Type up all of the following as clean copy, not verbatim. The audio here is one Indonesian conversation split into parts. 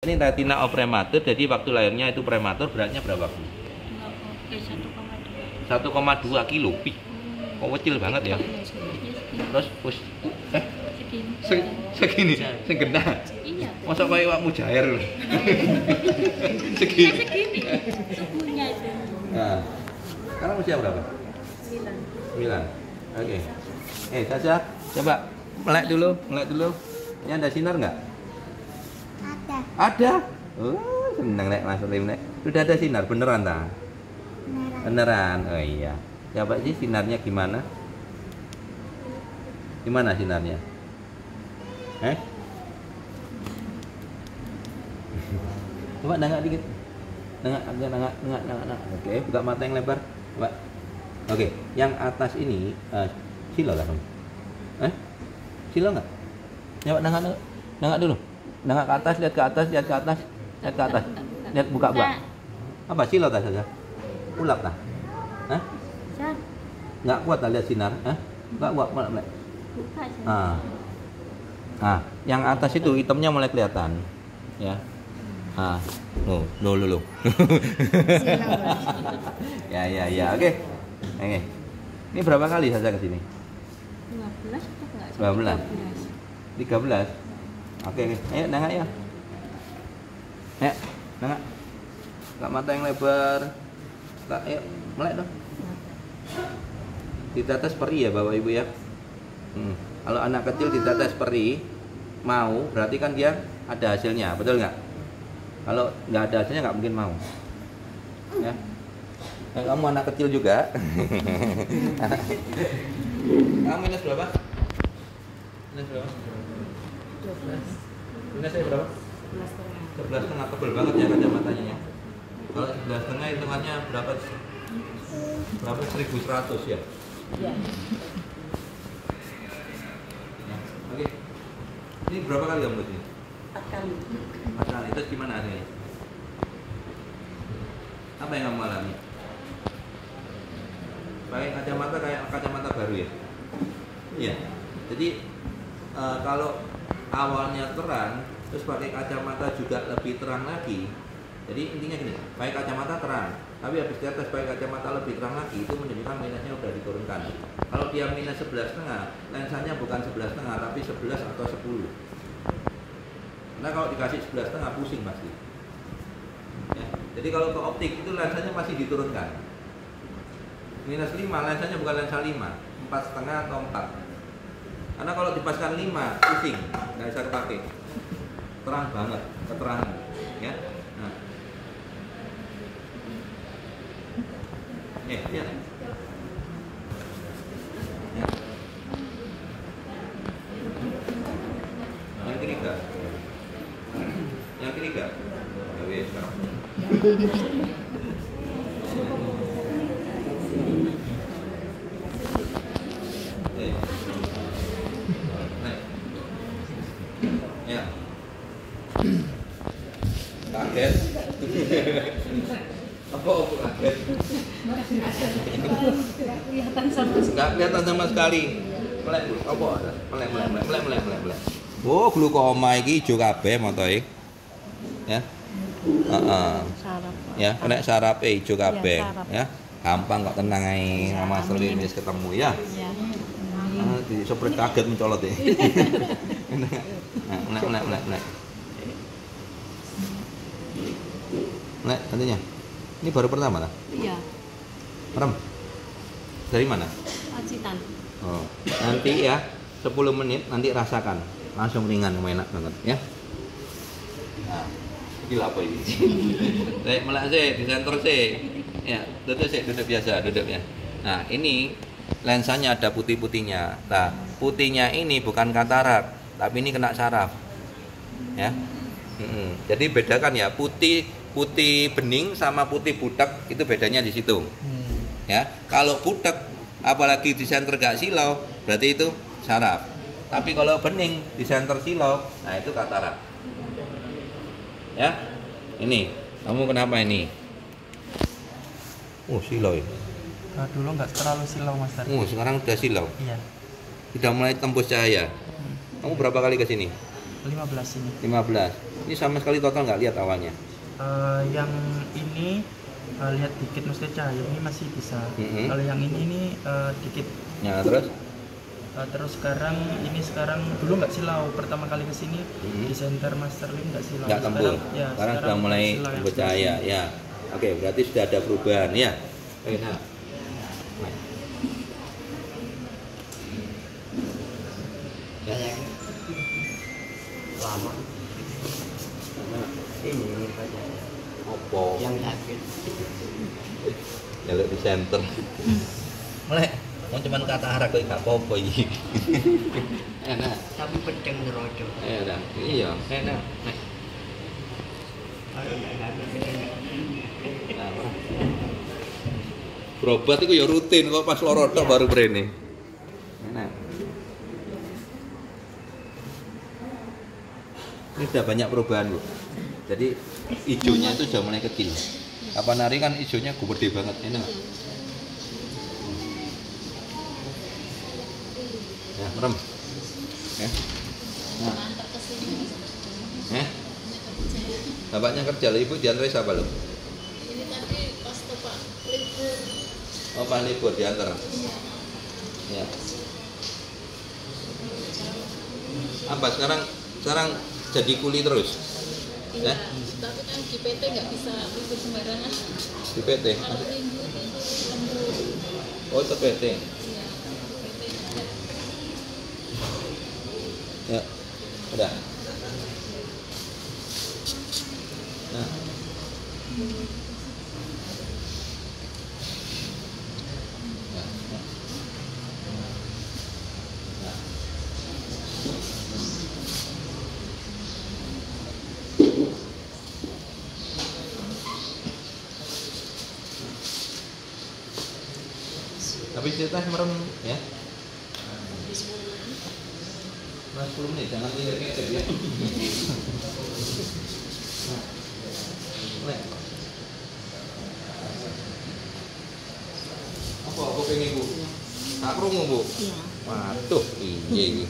Ini retina of prematur, jadi waktu lahirnya itu prematur, beratnya berapa? 1,2 kilo. Wih, kok kecil banget ya. Terus segini, segena. Iya. Masa kayak iwak mujair loh. Segini. Tubuhnya itu. Nah, sekarang usia berapa? 9. Oke. Saja, coba melek dulu. Ini ada sinar nggak? Ada. Oh, seneng nek Mas Lim nek. Sudah ada sinar beneran ta? Beneran. Oh iya. Coba sih sinarnya gimana? Gimana sinarnya? Coba nengak dikit. Nengak. Oke, buka mata yang lebar. Coba. Oke, yang atas ini silo lah, Bang. Silo nggak? Coba nengak dulu. Nengak ke atas, lihat ke atas. Lihat buka. Apa silo tas saja? Ulap tah? Nggak kuat lihat sinar, Nggak kuat, mulai. Yang atas itu hitamnya mulai kelihatan, ya. Loh. Ya, oke. Ini berapa kali saja ke sini? 12 atau enggak? 12. 13. Oke. Ayo nengak ya. Nengak. Buka mata yang lebar. Ayo, mulai dong. Ditetes peri ya Bapak Ibu ya. Kalau anak kecil ditetes peri mau, berarti kan dia ada hasilnya, betul nggak? Kalau nggak ada hasilnya nggak mungkin mau. Ya. Kamu anak kecil juga. Kamu minus berapa? Minus berapa? 12. Minus saya berapa? 11,5. Tebel banget ya kacamatanya ya. Kalau 11,5 hitungannya berapa? 1.100 ya? Iya. Oke. Ini berapa kali kamu sini? 4 kali. 4 kali. Terus gimana hasilnya? Apa yang kamu alami? Pakai kacamata kayak kacamata baru ya? Iya. Jadi kalau awalnya terang, terus pakai kacamata juga lebih terang lagi. Jadi intinya gini, pakai kacamata terang, tapi habis diatas pakai kacamata lebih terang lagi, itu menunjukkan minusnya udah diturunkan. Kalau dia minus 11,5, lensanya bukan 11,5 tapi 11 atau 10. Karena kalau dikasih 11,5 pusing pasti. Ya. Jadi kalau ke optik itu lensanya masih diturunkan. Minus 5, lensanya bukan lensa 5, 4,5 atau 4. Karena kalau dipaskan 5, pusing, nggak bisa kepake. Terang banget, keterangan, ya. Nah. Lihat. Ya. Yang ketiga. Ya, sekarang. Ya. Kaget. Apa kaget? Nggak kelihatan sama sekali. Melek apa? Melek. Oh, glukoma iki ijo kabeh motoe. Ya. Ya, kena sarap ijo kabeh, ya. Gampang kok, tenang ae. Sama Selin wis ketemu ya. Iya. Di sopret kaget mencolot ya. Melek. Nek, nantinya. Ini baru pertama lah? Iya. Merem? Dari mana? Pacitan. Oh, nanti ya 10 menit nanti rasakan. Langsung ringan, enak banget ya. Nah, gila apa ini? Saya melak sih, di center sih. Ya, duduk biasa, ya. Nah, ini lensanya ada putih-putihnya. Nah, putihnya ini bukan katarak, tapi ini kena saraf. Ya. Jadi bedakan ya, putih bening sama putih budak itu bedanya di situ. Ya, kalau budak apalagi di center gak silau berarti itu saraf. Tapi kalau bening di center silau, nah itu katarak. Ya, ini kamu kenapa ini? Silau ya. Dulu nggak terlalu silau Mas. Sekarang udah silau. Iya. Sudah mulai tembus cahaya. Kamu berapa kali ke sini? 15 ini. 15. Ini sama sekali total nggak lihat awalnya. Yang ini lihat dikit, maksudnya cahaya ini masih bisa. Mm-hmm. Kalau yang ini dikit. Nah, terus Terus sekarang dulu nggak silau, pertama kali kesini di center Masterlink nggak silau. nggak tembul. Sekarang sudah mulai silau yang bercahaya ya. Oke, berarti sudah ada perubahan ya. Oke, nah. Lama. Ini saja. Opo Yang sakit. nyeluk di center. Mulai mau cuman kata arah kok gak apa-apa iki. Enak. Tapi pedeng nerojo. Enak. Iya, enak. Kalau nggak pedeng. Berobat itu ya rutin kok pas loro tok baru brene. Enak. Ini sudah banyak perubahan, Bu. Jadi hijaunya itu sudah mulai kecil. Kapan hari kan hijaunya gede banget, enak. Ya, merem. Ya. Nah. Bapaknya kerja, Ibu diantar siapa lo? Ini tadi pas Pak libur. Oh, Pak libur diantar. Ya. Apa sekarang jadi kuli terus? Iya, tapi kan di PT nggak bisa libur sembarangan. Di PT? Kalau minggu itu lembur. Oh, itu PT. Iya, PT. Ya, udah. Nah. Tapi cerita merem ya. Mas 10 menit, jangan ngikir-ngikir ya. Nah. Apa pengen Bu? Tak krungu Bu? Iya. Waduh, iya iki.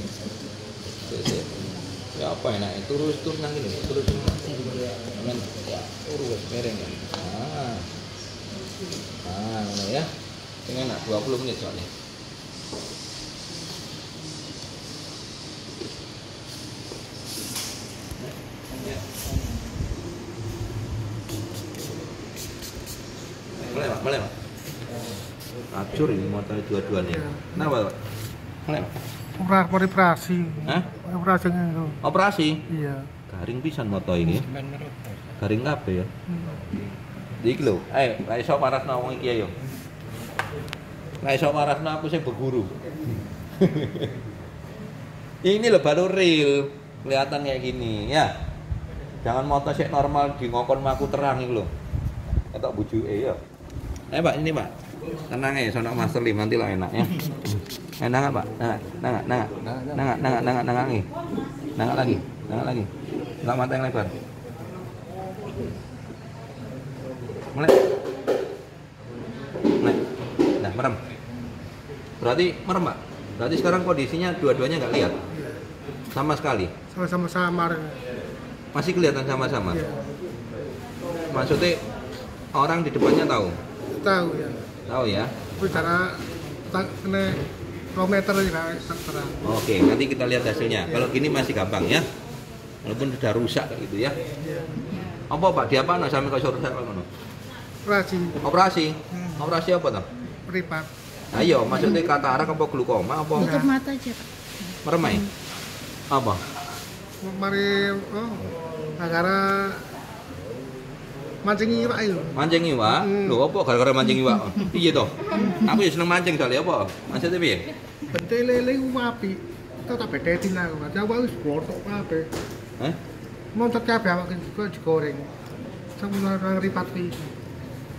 Ya apa enak terus nang ini, terus men ya urus mereng ya. Ngono ya. Sing enak 20 menit soalnya. Boleh, Pak. Acur ini motor dua-duanya. Kenapa, Pak? Boleh, Pak. Operasi. Hah? Operasi itu. Operasi? Iya. Garing pisan motor ini. Garing kabeh ya. Iki lho, ayo, ra iso parasno wong iki ayo. Ra iso parasno aku sing berguru. Ini loh baru real, kelihatan kayak gini ya. Jangan motor sik normal di ngokon maku terang iki lho. Ketok bujuke ya. Ayo Pak, ini Pak. Tenang ya, sono Master Lim nanti lah enak ya. Enak enggak Pak? Nangak nih. Nangak lagi. Enggak mata yang lebar. Mulai. Nah, merem. Berarti merem, Pak. Berarti sekarang kondisinya dua-duanya nggak lihat. Sama sekali. Sama-sama samar. Masih kelihatan sama-sama. Iya. Maksudnya orang di depannya tahu. Tahu ya. Tahu ya. Bicara kena kilometer ya terang. Oke, nanti kita lihat hasilnya. Kalau gini masih gampang ya. Walaupun sudah rusak kayak gitu ya. Iya. Apa Pak? Di apa no sampai kau rusak ngono? Operasi. Operasi apa toh? Meripat. Ayo, maksudnya katarak apa glukoma apa? Tutup mata aja, Pak. Meremai? Apa? Mari gara-gara mancing iwak itu. Mancing iwak? Lho apa gara-gara mancing iwak? Iya toh. Aku ya seneng mancing soalnya apa? Maksudnya piye? Bentuk lele ku api. Tak bedetin aku. Coba wis blotok kabeh. Hah? Montot kabeh awak kok digoreng. Sampe nang ripat iki.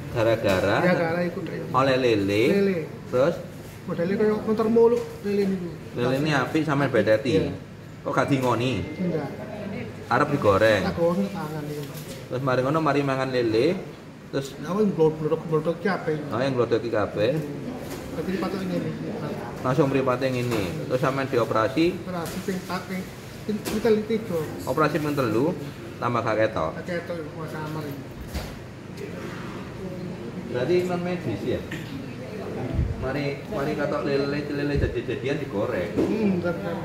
Gara-gara Gara-gara iku oleh lele. lele. Terus Modele koyo motor muluk lele niku. lele ini api sampai bedeti. Iya. Kok gak dingoni? Enggak. Arep digoreng. Tak goreng tangan iki. Terus mari ngono mari mangan lele. Terus Aku blodok kabeh. yang nglodoki kabeh. Tapi patok ngene. Langsung mripate ngene. Terus sampean dioperasi. Operasi ping Kita tiga. Operasi ping 3 tambah gak ketok. Kakek itu kuasa amar ini. Berarti non medis ya. Mari katok lele jadi-jadian digoreng. Benar.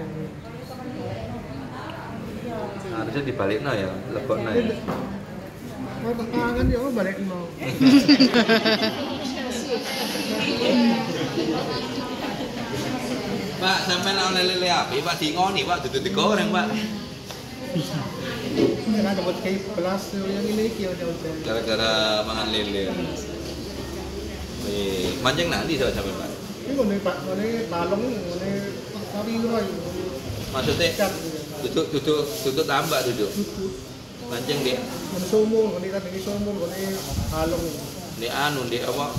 Harusnya dibalikno ya, lebokno ya. Mau tangan ya balik no. Pak, sampean oleh lele api, Pak diingoni, Pak, dudu digoreng, Pak. Ini ada buat kayak belas yang ini udah. Gara-gara mangan lele. Mancing nanti sama sampean, Pak. Ini ngene Pak, ngene balong, ngene sapi roy. Maksudnya duduk tambak duduk. Mancing dia. Ngene sumur, ngene kan ini sumur, ngene balong. Di anu di apa?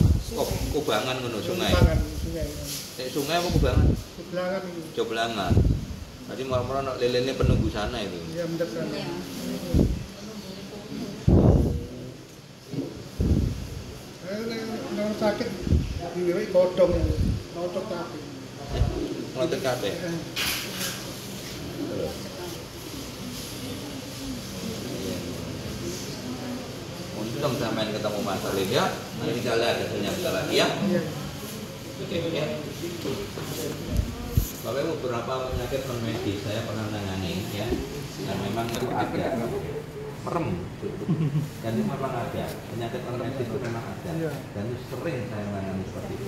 Kubangan ngono sungai. Kubangan sungai. Nek sungai apa kubangan? Kubangan ini. Joblangan. Tadi malam-malam nak lelenya penunggu sana itu. Iya benar kan. Kalau sakit diwiri kodong notok tapi. Ngotot kabeh. Untung sampean ketemu Mas Alin ya. Nanti kita lihat hasilnya bentar lagi ya. Iya. Oke ya. Bapak Ibu, beberapa penyakit non medis saya pernah menangani ya. Dan memang itu ada. Merem. Dan itu memang ada. Penyakit non medis itu memang ada. Dan itu sering saya menangani seperti itu.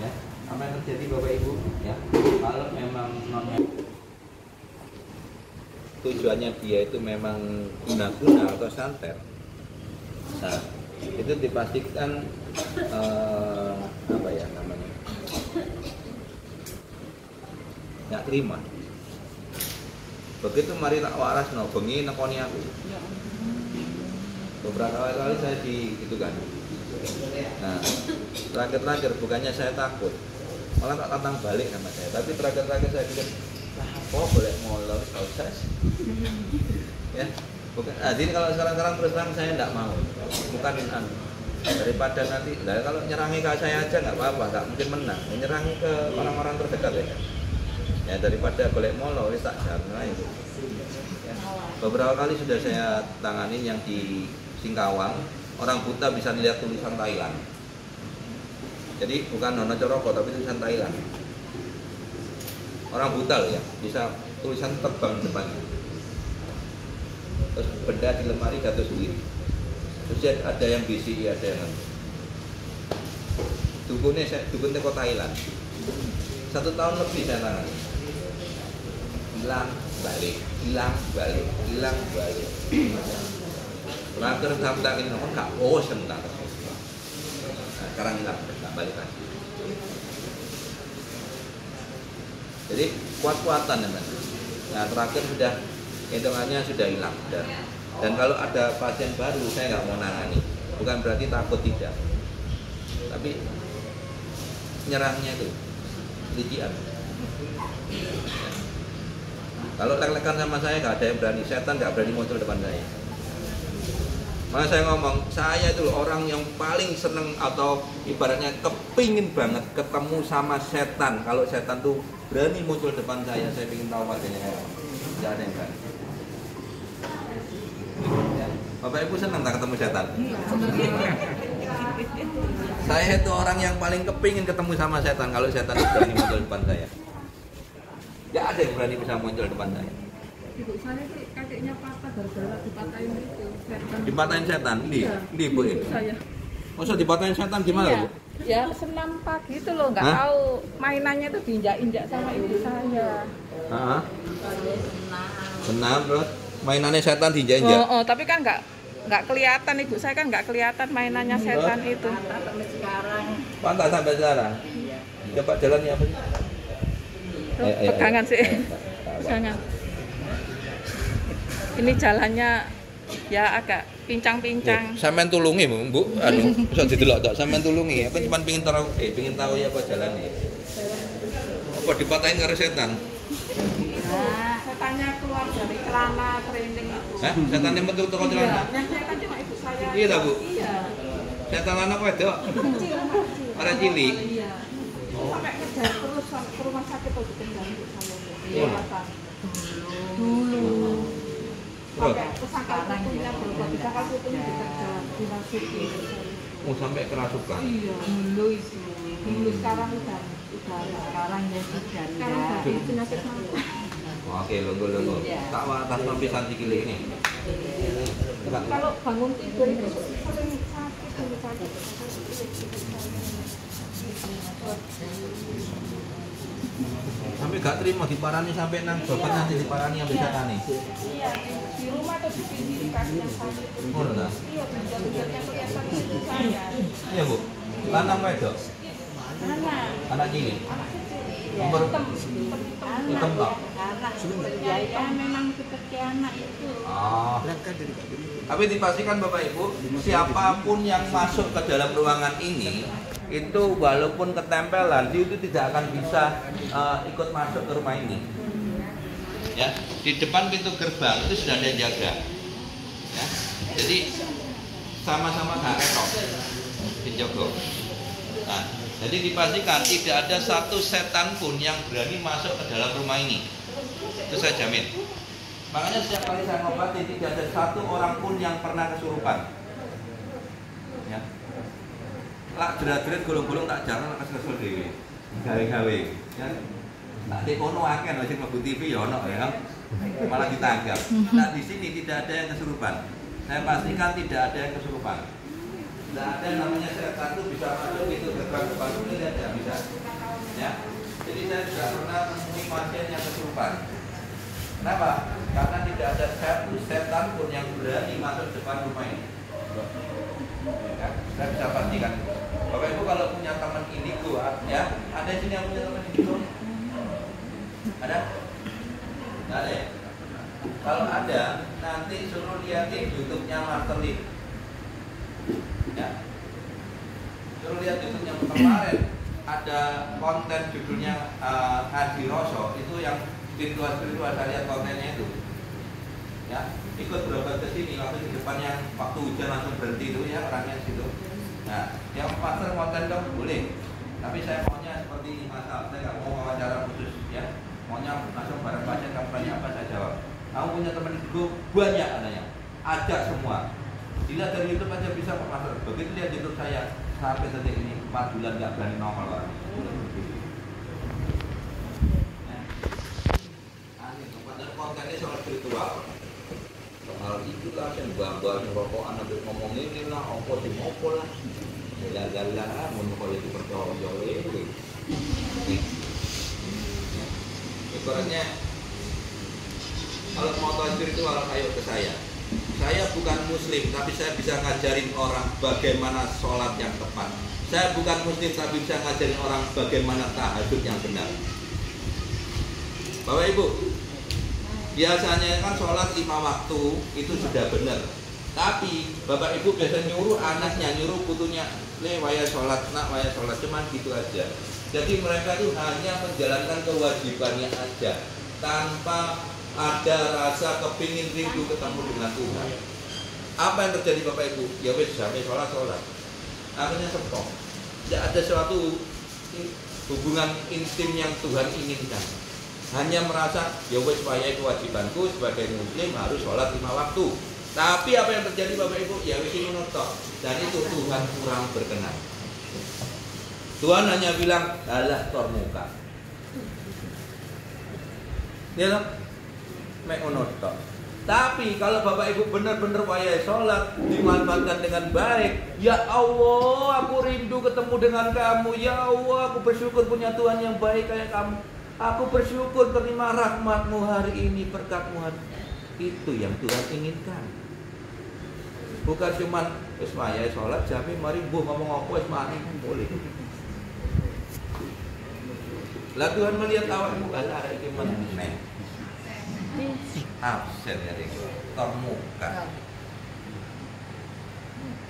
Ya. Apa yang terjadi Bapak Ibu ya? Kalau memang non medis tujuannya dia itu memang guna-guna atau santer. Nah, itu dipastikan apa ya namanya? Nggak terima. Begitu mari tak waras no, bengi nekoni aku. Beberapa kali saya gitu kan. Nah, terakhir bukannya saya takut, malah tak tantang balik sama saya. Tapi terakhir saya pikir, apa boleh molor sausas? Ya, bukan. Jadi kalau sekarang terus terang saya tidak mau, bukan anu. Daripada nanti, kalau nyerangi ke saya aja nggak apa-apa, nggak mungkin menang. Menyerangi ke orang-orang terdekat ya. Ya daripada golek molor, tak jangan itu. Ya. Beberapa kali sudah saya tangani yang di Singkawang, orang buta bisa lihat tulisan Thailand. Jadi bukan Nono Coroko tapi tulisan Thailand. Orang buta loh ya, bisa tulisan terbang depannya. Terus benda di lemari jatuh sendiri. Terus ada yang bisi, ada yang dukunnya kota Thailand. 1 tahun lebih saya tangani. Hilang balik. Terakhir sampai ini nomor nggak bosan tak. Nah, sekarang hilang, nggak balik lagi. Jadi kuat-kuatan ya, Mas. Nah terakhir sudah hitungannya sudah hilang. Dan kalau ada pasien baru saya nggak mau nangani. Bukan berarti takut tidak. Tapi nyerangnya itu lician. Kalau lek-lekan sama saya nggak ada yang berani, setan nggak berani muncul depan saya. Makanya saya ngomong, saya itu orang yang paling seneng atau ibaratnya kepingin banget ketemu sama setan. Kalau setan tuh berani muncul depan saya ingin tahu wajahnya kayak apa. Nggak ada yang berani. Ya. Bapak Ibu senang tak ketemu setan? Saya itu orang yang paling kepingin ketemu sama setan. Kalau setan tuh berani muncul depan saya. Nggak ada yang berani bisa muncul depan saya. Ibu saya sih kakinya patah gara-gara dipatahin itu setan. Dipatahin setan? Di Ibu ini? Saya. Masa dipatahin setan gimana Iya. Bu? Ya senam pagi itu loh, nggak Hah? tahu mainannya tuh diinjak-injak sama ibu saya. Heeh. Senam terus mainannya setan diinjak-injak. Oh, tapi kan nggak kelihatan, ibu saya kan nggak kelihatan mainannya setan itu. Pantas sampai sekarang. Coba jalannya apa sih? Pegangan sih. Pegangan. Ini jalannya ya agak pincang-pincang. Sampean tulungi Bu, anu bisa didelok tok, sampean tulungi. Apa cuma pengin tahu ya apa jalannya. Apa dipatahin karo setan? Nah, setannya keluar dari celana training itu. Hah? Setannya metu teko celana? Yang setan cuma ibu saya. Iya ta, Bu? Iya. Setan lanang wedok. Ada cilik. Iya. Sampai ngejar terus ke rumah sakit tuh dikejar ibu saya. Iya, Pak. Dulu. Terus? Pesangkal putunya berubah, disangkal putunya bekerja dimasuki. Oh, sampai kerasukan. Iya, dulu itu. Dulu sekarang udah Sekarang ya sudah sekarang enggak. dari penyakit mah. Oke, longgo. Tak atas lapisan sikile ini. Kalau bangun tidur itu sering sakit. Sampai gak terima diparani sampai nang bapak nanti diparani yang bisa tani. Iya, di rumah atau di sini kaki yang sakit. Oh, enggak. Iya, bujang-bujangnya kelihatan itu saya. Iya, Bu. Lanang wedok. Anak cilik. Umur hitam tak? Anak ya memang seperti anak itu. Ah. Tapi dipastikan Bapak Ibu, siapapun yang masuk ke dalam ruangan ini itu walaupun ketempelan, dia itu tidak akan bisa ikut masuk ke rumah ini. Ya, di depan pintu gerbang itu sudah ada yang jaga. Ya, jadi sama-sama gak ketok dijogo. Nah, jadi dipastikan tidak ada satu setan pun yang berani masuk ke dalam rumah ini. Itu saya jamin. Makanya setiap kali saya ngobati tidak ada satu orang pun yang pernah kesurupan. Ya. Lak jerat-jerat gulung-gulung tak jangan lak kesel dhewe. Gawe-gawe. Ya. Nah, di kono akeh lho sing mlebu TV ya ono ya. Malah ditangkap. Nah, di sini tidak ada yang kesurupan. Saya pastikan tidak ada yang kesurupan. Tidak ada yang namanya setan itu bisa masuk itu gerbang depan ini tidak bisa. Ya. Jadi saya tidak pernah menemui pasien yang kesurupan. Kenapa? Karena tidak ada satu setan pun yang berani masuk depan rumah ini. Ya, saya bisa pastikan. Bapak Ibu kalau punya teman indigo, ya, ada di sini yang punya teman indigo? Ada? Nggak ada ya? Kalau ada, nanti suruh lihatin YouTube-nya Master Lin. Ya. Suruh lihat YouTube-nya kemarin. Ada konten judulnya Haji Roso, itu yang spiritual saya lihat kontennya itu. Ya, ikut berobat ke sini waktu di depan yang waktu hujan langsung berhenti itu ya orangnya situ. Nah, yang pasar konten dong boleh. Tapi saya maunya seperti ini Mas Al, saya nggak mau wawancara khusus ya. Maunya langsung bareng pasien, kamu tanya apa saya jawab. Kamu punya teman itu banyak adanya, ajak semua. Dilihat dari YouTube aja bisa Pak Mas. Begitu lihat YouTube saya sampai detik ini 4 bulan nggak berani nongol orang. Kontennya soal spiritual, soal itulah yang bangga rokokan ambil ngomong ini lah, opo di mopo lah, jalan-jalan, mau itu percaya ibaratnya kalau mau tahu spiritual ayo ke saya. Saya bukan muslim tapi saya bisa ngajarin orang bagaimana sholat yang tepat. Saya bukan muslim tapi bisa ngajarin orang bagaimana tahajud yang benar. Bapak Ibu, biasanya kan sholat 5 waktu itu sudah benar. Tapi Bapak Ibu biasa nyuruh anaknya, nyuruh putunya, waya sholat, nak waya sholat, cuman gitu aja. Jadi mereka itu hanya menjalankan kewajibannya aja, tanpa ada rasa kepingin rindu ketemu dengan Tuhan. Apa yang terjadi Bapak Ibu? Ya wes sampai sholat, akhirnya sepok. Tidak ada suatu hubungan intim yang Tuhan inginkan. Hanya merasa ya wes saya kewajibanku sebagai muslim harus sholat 5 waktu. Tapi apa yang terjadi Bapak Ibu? Ya wes ini notok. Dan itu Tuhan kurang berkenan. Tuhan hanya bilang alah tor muka. Ya loh, mek notok. Tapi kalau Bapak Ibu benar-benar wayai sholat dimanfaatkan dengan baik, ya Allah aku rindu ketemu dengan kamu. Ya Allah aku bersyukur punya Tuhan yang baik kayak kamu. Aku bersyukur terima rahmatmu hari ini, berkatmu hari ini. Itu yang Tuhan inginkan. Bukan cuma wis wayahe salat jame mari mbuh ngomong apa wis mari boleh. Lah Tuhan melihat awakmu ala arek iki meneh. Absen ya iki. Termuka.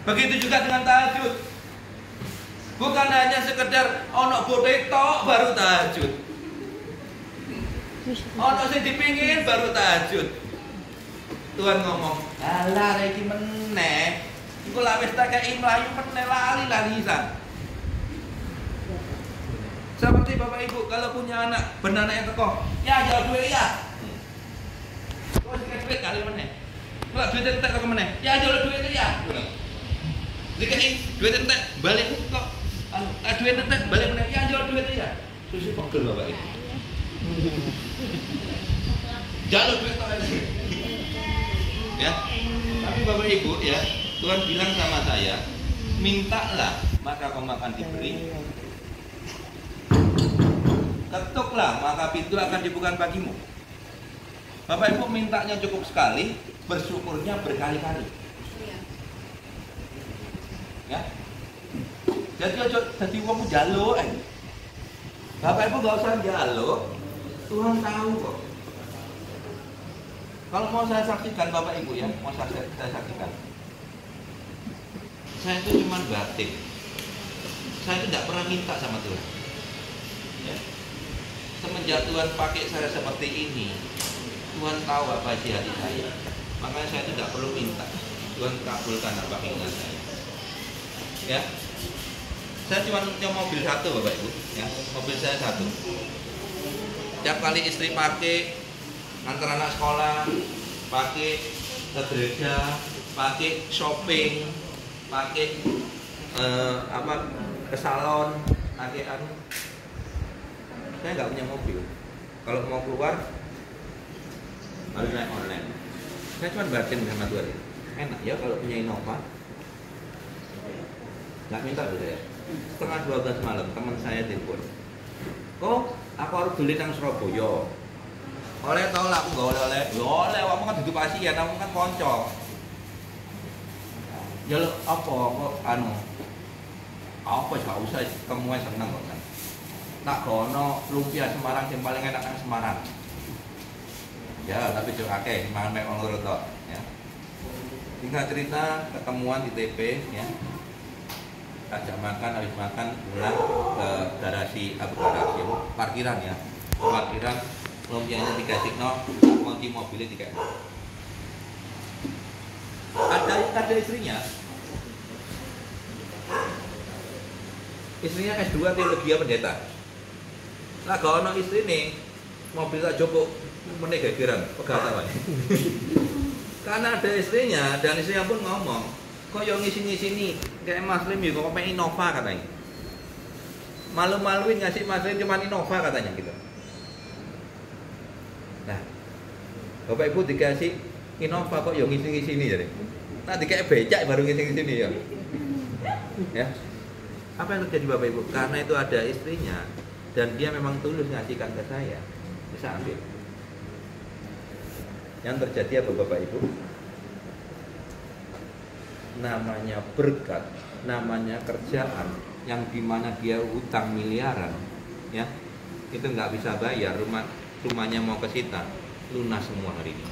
Begitu juga dengan tahajud. Bukan hanya sekedar ono botek tok baru tahajud. Ono sing dipingin baru tahajud. Tuhan ngomong, "Alah iki meneh. Iku lak wis tak kei mlayu meneh lali-lalisan." Seperti Bapak Ibu kalau punya anak, benar yang teko, ya jual duit ya. duit kali meneh. Lah duit entek kok meneh. Ya njolok duit ya. Dikai duit entek balik kok. Duit entek balik meneh. Ya njolok duit ya. Susu pegel Bapak Ibu. Jalur duit tok. Ya. Tapi Bapak Ibu ya, Tuhan bilang sama saya, mintalah maka kamu akan diberi. Ketuklah maka pintu akan dibuka bagimu. Bapak Ibu mintanya cukup sekali, bersyukurnya berkali-kali. Ya. Jadi wong njaluk ae. Bapak Ibu enggak usah njaluk. Tuhan tahu kok. Kalau mau saya saksikan Bapak Ibu ya, mau saya saksikan. Saya itu cuma batin. Saya itu tidak pernah minta sama Tuhan. Ya. Semenjak Tuhan pakai saya seperti ini, Tuhan tahu apa isi hati saya. Makanya saya itu tidak perlu minta. Tuhan kabulkan apa keinginan saya. Ya. Saya cuma punya mobil satu Bapak Ibu. Ya. Mobil saya satu. Tiap kali istri pakai, antar anak sekolah, pakai ke gereja, pakai shopping, pakai ke salon, pakai saya nggak punya mobil. Kalau mau keluar harus naik online. Saya cuma batin sama Tuhan. Enak ya kalau punya Innova. Nggak minta saya. Setengah 12 malam teman saya telepon. Kok aku harus beli nang Surabaya? Oleh tau lah aku nggak oleh. Oleh, kamu kan duduk pasien, kamu kan konco. Ya lo apa kok apa gak usah kamu seneng kok kan. Tak kono lumpia Semarang yang paling enak nang Semarang. Ya tapi juga akeh mangan mek wong loro tok ya. Tinggal cerita ketemuan di TP ya. Ajak makan, habis makan pulang ke garasi parkiran ya. Parkiran lumpianya dikasih kunci mobilnya dikasih. Ada istrinya. Istrinya S2 teologi pendeta. Lah kalau ono istri nih mobil tak Joko meneh gegeran pegatan wae. Karena ada istrinya dan istrinya pun ngomong, kok yo ngisi-ngisini kayak Mas Lim kok pengen Innova katanya. Malu-maluin ngasih Mas Lim cuma Innova katanya gitu. Nah, Bapak Ibu dikasih Innova kok yo ngisi-ngisini jadi. Nah dikasih becak baru ngisi-ngisini ya. Ya. Apa yang terjadi Bapak Ibu? Karena itu ada istrinya dan dia memang tulus ngasihkan ke saya, bisa ambil. Yang terjadi apa Bapak Ibu? Namanya berkat, namanya kerjaan yang dimana dia utang miliaran, ya itu nggak bisa bayar, rumahnya mau ke sita, lunas semua hari ini.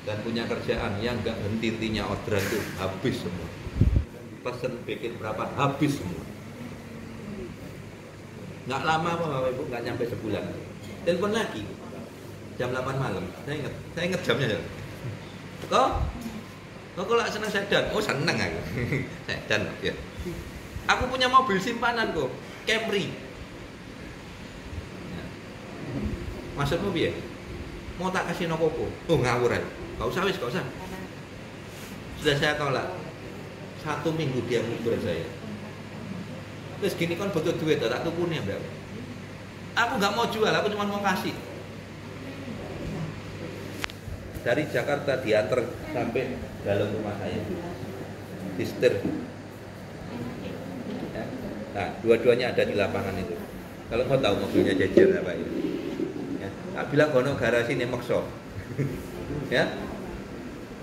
Dan punya kerjaan yang nggak henti-hentinya orderan itu habis semua. Pesen bikin berapa habis semua. Nggak lama Bapak Ibu, nggak nyampe sebulan. Telepon lagi jam 8 malam. Saya ingat jamnya ya. Kok lah senang sedan? Oh senang aku. Sedan ya. Aku punya mobil simpanan kok, Camry. Maksudmu piye? Mau tak kasih nopo? Oh ngawur aja. Gak usah wis, gak usah. Sudah saya tolak. 1 minggu dia ngubur saya. Terus gini kan butuh duit, tak tukune Mbak. Aku nggak mau jual, aku cuma mau kasih. Dari Jakarta diantar sampai dalam rumah saya. Di setir. Ya. Nah, dua-duanya ada di lapangan itu. Kalau mau tahu mobilnya jejer apa itu. Ya. Tak bilang kono garasi nih makso. Ya.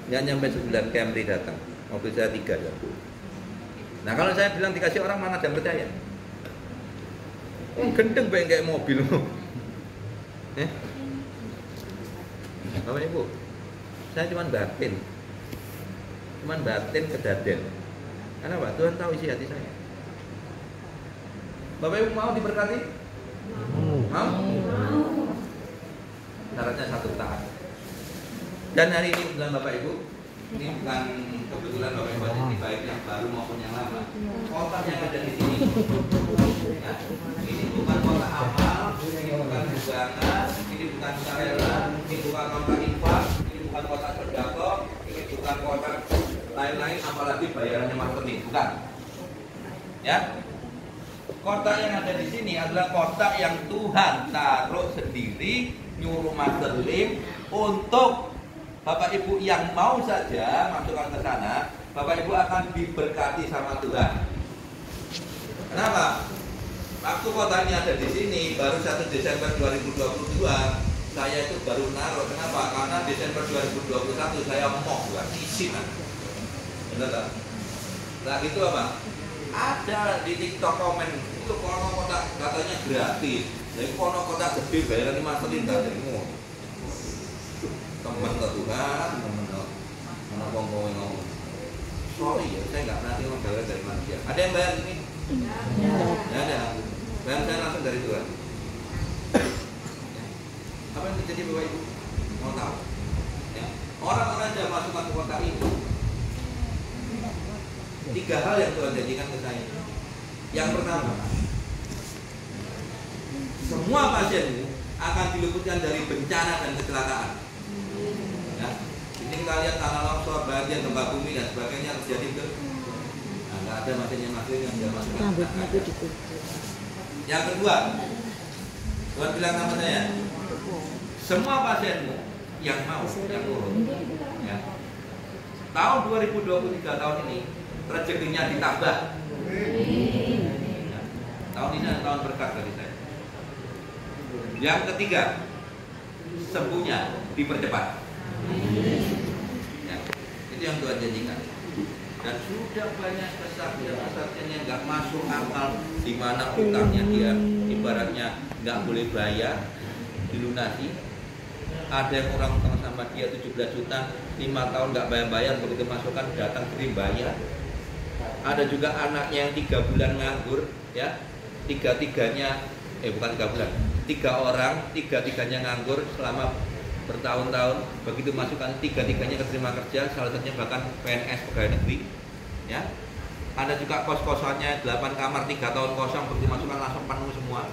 Nggak nyampe sebulan Camry datang. Mobil saya 3 ya. Nah kalau saya bilang dikasih orang mana ada yang percaya? Gendeng pengen kayak mobil. Bapak Ibu, saya cuma batin kedaden. Karena Pak Tuhan tahu isi hati saya. Bapak Ibu mau diberkati? Mau? Syaratnya 1 taat. Dan hari ini bilang Bapak Ibu, Ini bukan kebetulan Bapak Ibu, ini baik yang baru maupun yang lama. Kota yang ada di sini, ya, ini bukan kota amal, ini bukan bujangan, ini bukan sarela, ini bukan kota infak, ini bukan kota sedekah, ini bukan kota lain-lain, apalagi bayarannya marketing, bukan. Ya, kota yang ada di sini adalah kota yang Tuhan taruh sendiri, nyuruh masterlim untuk Bapak Ibu yang mau saja masukkan ke sana, Bapak Ibu akan diberkati sama Tuhan. Kenapa? Waktu kota ini ada di sini baru 1 Desember 2022, saya itu baru naruh. Kenapa? Karena Desember 2021 saya mau buat izin. Benar tak? Nah gitu apa? Ada di TikTok komen itu kono kota katanya gratis. Jadi kono kota gede bayaran 5 triliun katanya. Teman ke Tuhan, teman mana ngomong. Sorry ya, saya nggak nanti membayar dari manusia. Ada yang bayar ini? Ya ada. Bayar saya langsung dari Tuhan. Apa yang terjadi Bapak Ibu? Mau tahu? Ya. Orang-orang yang masukkan ke kota ini, 3 hal yang Tuhan janjikan ke saya. Yang pertama, semua pasienmu akan diluputkan dari bencana dan kecelakaan. Ya. Ini kita lihat tanah longsor, banjir, gempa bumi dan sebagainya terjadi ke. Nah, nggak ada masing-masing yang dia masukkan. Yang kedua, Tuhan bilang sama saya, semua pasienmu yang mau, yang turun, ya. Tahun 2023 tahun ini rezekinya ditambah. Ya. Tahun ini adalah tahun berkat dari saya. Yang ketiga, sembuhnya dipercepat. Ya. Itu yang Tuhan janjikan. Dan sudah banyak kesaksian yang nggak masuk akal, di mana utangnya dia ibaratnya nggak boleh bayar, dilunasi. Ada yang orang utang sama dia 17 juta, 5 tahun nggak bayar-bayar, begitu masukkan datang kirim bayar. Ada juga anaknya yang 3 bulan nganggur, ya, tiga-tiganya, bukan 3 bulan, 3 orang, tiga-tiganya nganggur selama bertahun-tahun, begitu masukkan tiga-tiganya keterima kerja, salah satunya bahkan PNS pegawai negeri, ya. Ada juga kos-kosannya 8 kamar 3 tahun kosong, begitu masukkan langsung penuh semua.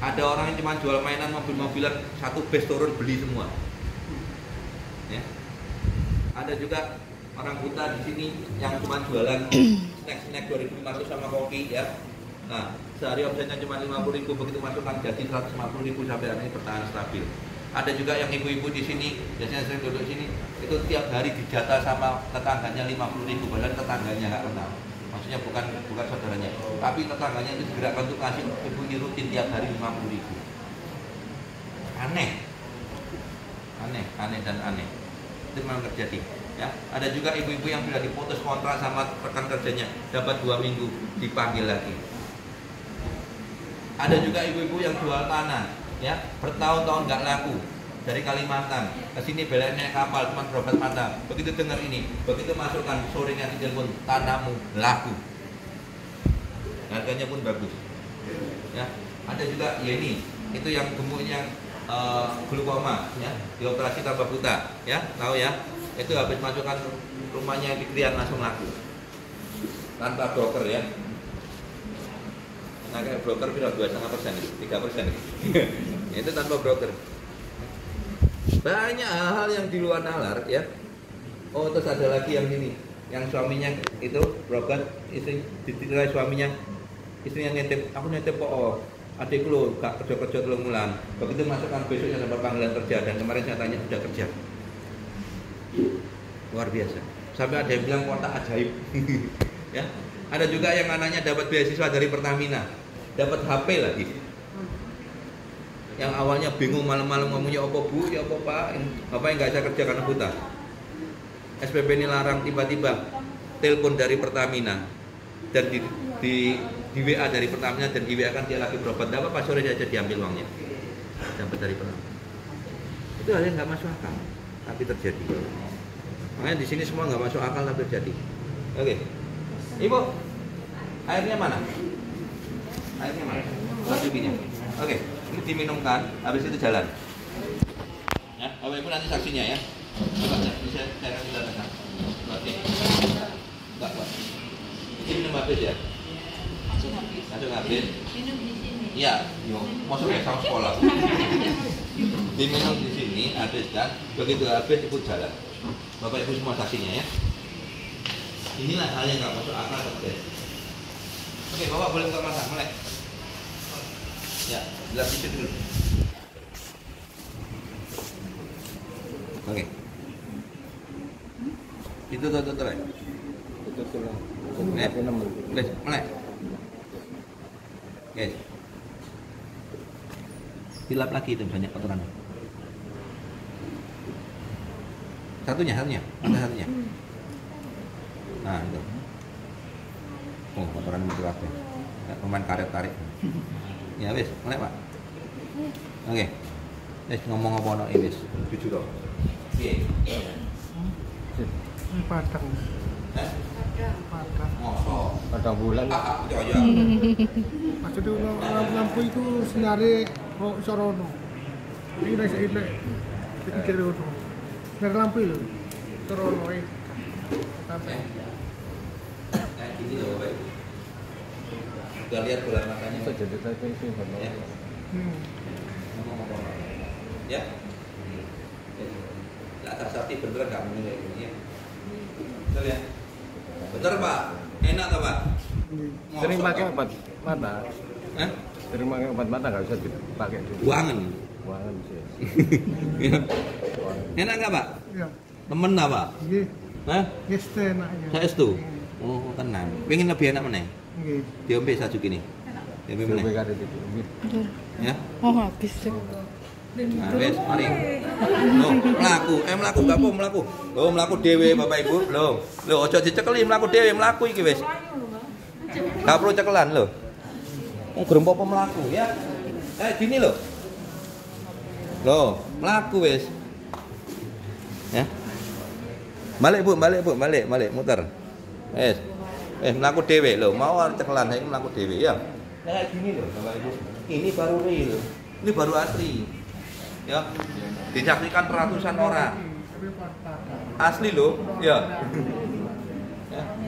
Ada orang yang cuma jual mainan mobil-mobilan, 1 bus turun beli semua, ya. Ada juga orang buta di sini yang cuma jualan snack 2.500 sama kopi, ya. Nah, sehari omsetnya cuma 50.000, begitu masukkan jadi 150.000 sampai hari ini bertahan stabil. Ada juga yang ibu-ibu di sini, biasanya sering duduk sini, itu tiap hari dijatah sama tetangganya 50.000, padahal tetangganya nggak kenal. Maksudnya bukan saudaranya, tapi tetangganya itu segerakan untuk ngasih ibu ini rutin tiap hari 50.000. Aneh dan aneh. Itu memang terjadi. Ya, ada juga ibu-ibu yang sudah diputus kontrak sama rekan kerjanya, dapat 2 minggu dipanggil lagi. Ada juga ibu-ibu yang jual tanah, ya, bertahun-tahun nggak laku, dari Kalimantan ke sini belain naik kapal cuma berobat mata. Begitu dengar ini, begitu masukkan sorenya di telepon, tanahmu laku, harganya pun bagus. Ya, ada juga ya ini, itu yang gemuknya glukoma, ya, dioperasi tanpa buta, ya, tahu ya, itu habis masukkan rumahnya di Krian langsung laku, tanpa broker, ya. Nah, kayak broker bisa 2,5%, 3%. Itu tanpa broker. Banyak hal-hal yang di luar nalar, ya. Oh, terus ada lagi yang ini, yang suaminya itu berobat, istri ditirai suaminya, istrinya nitip, aku nitip kok, oh, adikku lo gak kerja 3 bulan. Begitu masukkan besoknya dapat panggilan kerja, dan kemarin saya tanya sudah kerja. Luar biasa. Sampai ada yang bilang kotak ajaib. Ya. Ada juga yang anaknya dapat beasiswa dari Pertamina, dapat HP lagi. Yang awalnya bingung malam-malam ngomongnya apa bu, ya apa pak, bapak yang nggak bisa kerja karena buta. SPP ini larang, tiba-tiba telepon dari Pertamina dan di WA dari Pertamina dan di WA kan dia lagi berobat. Dapat pas sore saja diambil uangnya, dapat dari Pertamina. Itu hal yang nggak masuk akal, tapi terjadi. Makanya di sini semua nggak masuk akal tapi terjadi. Oke. Ibu, airnya mana? Airnya mana? Lanjutinnya. Oke, ini diminumkan, habis itu jalan. Ya, Bapak Ibu nanti saksinya ya. Coba bisa saya kasih tanda. Oke. Enggak kuat. Ini minum habis ya? Langsung habis. Iya, yo, masuk ke sama sekolah. Diminum di sini habis kan, begitu habis ikut jalan. Bapak Ibu semua saksinya ya. Inilah hal yang nggak masuk akal terjadi. Oke, Bapak boleh buka mata, mulai. Ya, jelas itu dulu. Oke. Itu tuh. Mulai. Guys. Dilap lagi itu banyak kotoran. Satunya. Ada satunya. Nah, itu. Oh, kotoran itu apa? Pemain karet tarik. Ya wis, mulai Pak. Oke. Wis ngomong apa ono wis. Jujur kok. Piye? Padang. Hah? Padang. Mosok. Padang bulan. Percaya. Maksudnya lampu itu sinare sorono. Ini nek ilek. Iki kira ono. Sinar lampu lho. Sorono iki. Sampai Nah, ini loh, Bapak. Udah lihat bola matanya? Itu jadi tadi sih Ya. Ngomong apa? Ya. Nah, Sakti bener nggak mungkin kayak gini ya? Bener ya? Bener Pak? Enak tak Pak? Sering pakai obat mata. Hah? Sering pakai obat mata nggak bisa dipakai dulu. Buangan. Buangan sih. Ya. Enak nggak Pak? ya. Temen nggak Pak? Nggih. Hah? Yes enaknya. Saya itu. Oh tenang. Pengen lebih enak mana? Nggih. Diombe sajuk ini. Diombe Coba mana? kali itu. Ya. Oh habis sih. Nah, wes, mari. Loh, mlaku gak apa mlaku. Loh, mlaku dhewe Bapak Ibu. Loh, aja dicekeli mlaku dhewe, mlaku iki wis. Gak perlu cekelan lho. Wong gerem apa mlaku ya. Gini lho. Loh, mlaku wis. Ya. Balik Bu, balik, muter. Wes. Mlaku dhewe lho, mau cekelan iki mlaku dhewe ya. Kayak gini lho Bapak Ibu. Ini baru real. Ini baru asli. Ya, disaksikan ratusan orang. Asli loh, ya.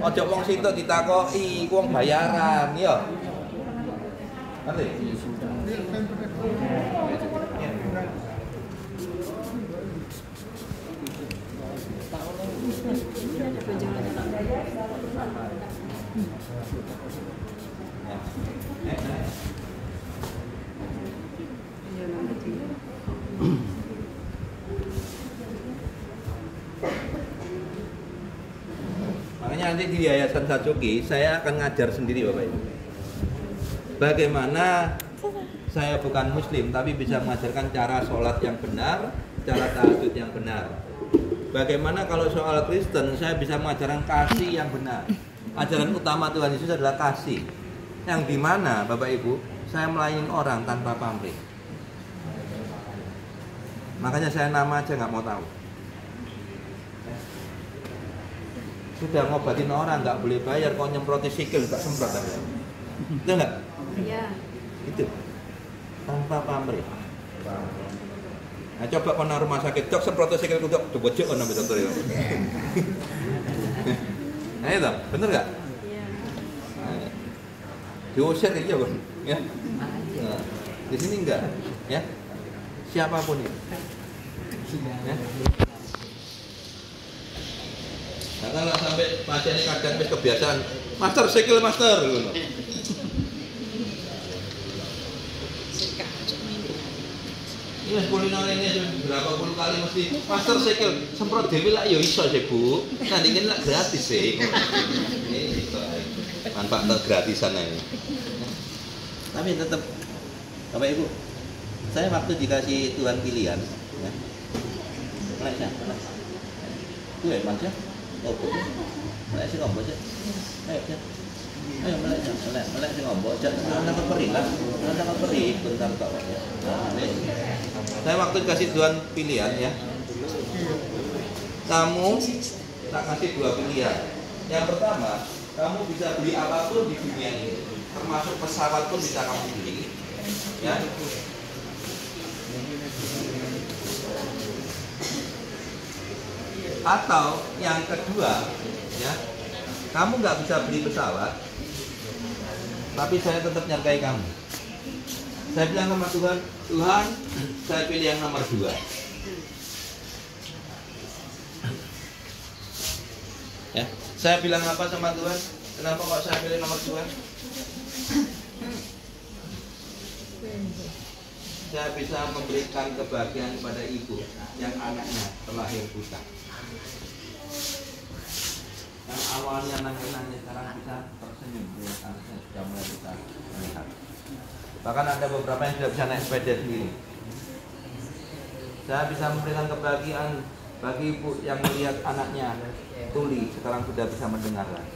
Ojo wong situ ditakoki, wong bayaran, ya. Ngerti? Makanya nanti di Yayasan Sajoki saya akan ngajar sendiri Bapak Ibu. Bagaimana saya bukan muslim tapi bisa mengajarkan cara sholat yang benar, cara tahajud yang benar. Bagaimana kalau soal Kristen saya bisa mengajarkan kasih yang benar. Ajaran utama Tuhan Yesus adalah kasih. Yang dimana Bapak Ibu saya melayani orang tanpa pamrih. Makanya saya nama aja nggak mau tahu. Sudah ngobatin orang nggak boleh bayar, kok nyemproti sikil tak semprot aja. Itu nggak? Iya. Itu tanpa pamrih. Nah coba kau rumah sakit, dok semprot sikil dok, coba cek kau nabi dokter itu. Nah itu, bener nggak? Iya. Nah, diusir aja kan? Ya. Nah, di sini enggak, ya. Siapapun itu. Ya. Nah, kalau sampai pasiennya kadang kebiasaan, master sikil master, gitu. Ini kuliner ini berapa puluh kali mesti master sikil semprot dewi lah, yo iso sih Bu. Nanti ini lah gratis sih. Ini iso. Manfaat gratisan ini. Tapi tetap, Bapak Ibu, saya waktu dikasih Tuhan pilihan, ya. Mulai. Tuh ya Mas ya. Oh, mulai sih ngomong aja. Ayo mulai sih ngomong aja. Anda keperi lah. Bentar kok. Saya waktu dikasih Tuhan pilihan ya. Kamu tak kasih dua pilihan. Yang pertama, kamu bisa beli apapun di dunia ini, termasuk pesawat pun bisa kamu beli. Ya. Atau yang kedua, ya, kamu nggak bisa beli pesawat, tapi saya tetap nyertai kamu. Saya bilang sama Tuhan, Tuhan, saya pilih yang nomor 2. Ya, saya bilang apa sama Tuhan? Kenapa kok saya pilih nomor 2? Saya bisa memberikan kebahagiaan kepada ibu yang anaknya terlahir buta. Yang awalnya nangis-nangis sekarang bisa tersenyum, anaknya sudah mulai bisa melihat. Bahkan ada beberapa yang sudah bisa naik sepeda sendiri. Saya bisa memberikan kebahagiaan bagi ibu yang melihat anaknya tuli, sekarang sudah bisa mendengar lagi.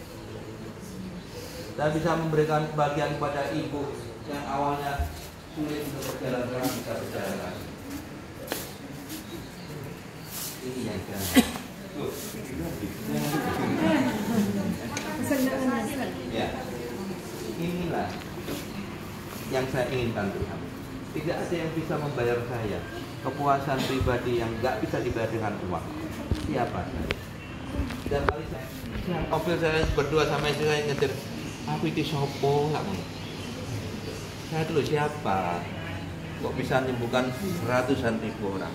Saya bisa memberikan kebahagiaan kepada ibu yang awalnya sulit untuk berjalan, sekarang bisa berjalan lagi. Ini yang saya. Ya, inilah yang saya inginkan Tuhan. Tidak ada yang bisa membayar saya kepuasan pribadi yang nggak bisa dibayar dengan uang. Siapa saya? Dan kali saya mobil saya berdua sama istri saya ngetir, aku itu sopo nggak mau. Saya dulu siapa? Kok bisa menyembuhkan ratusan ribu orang?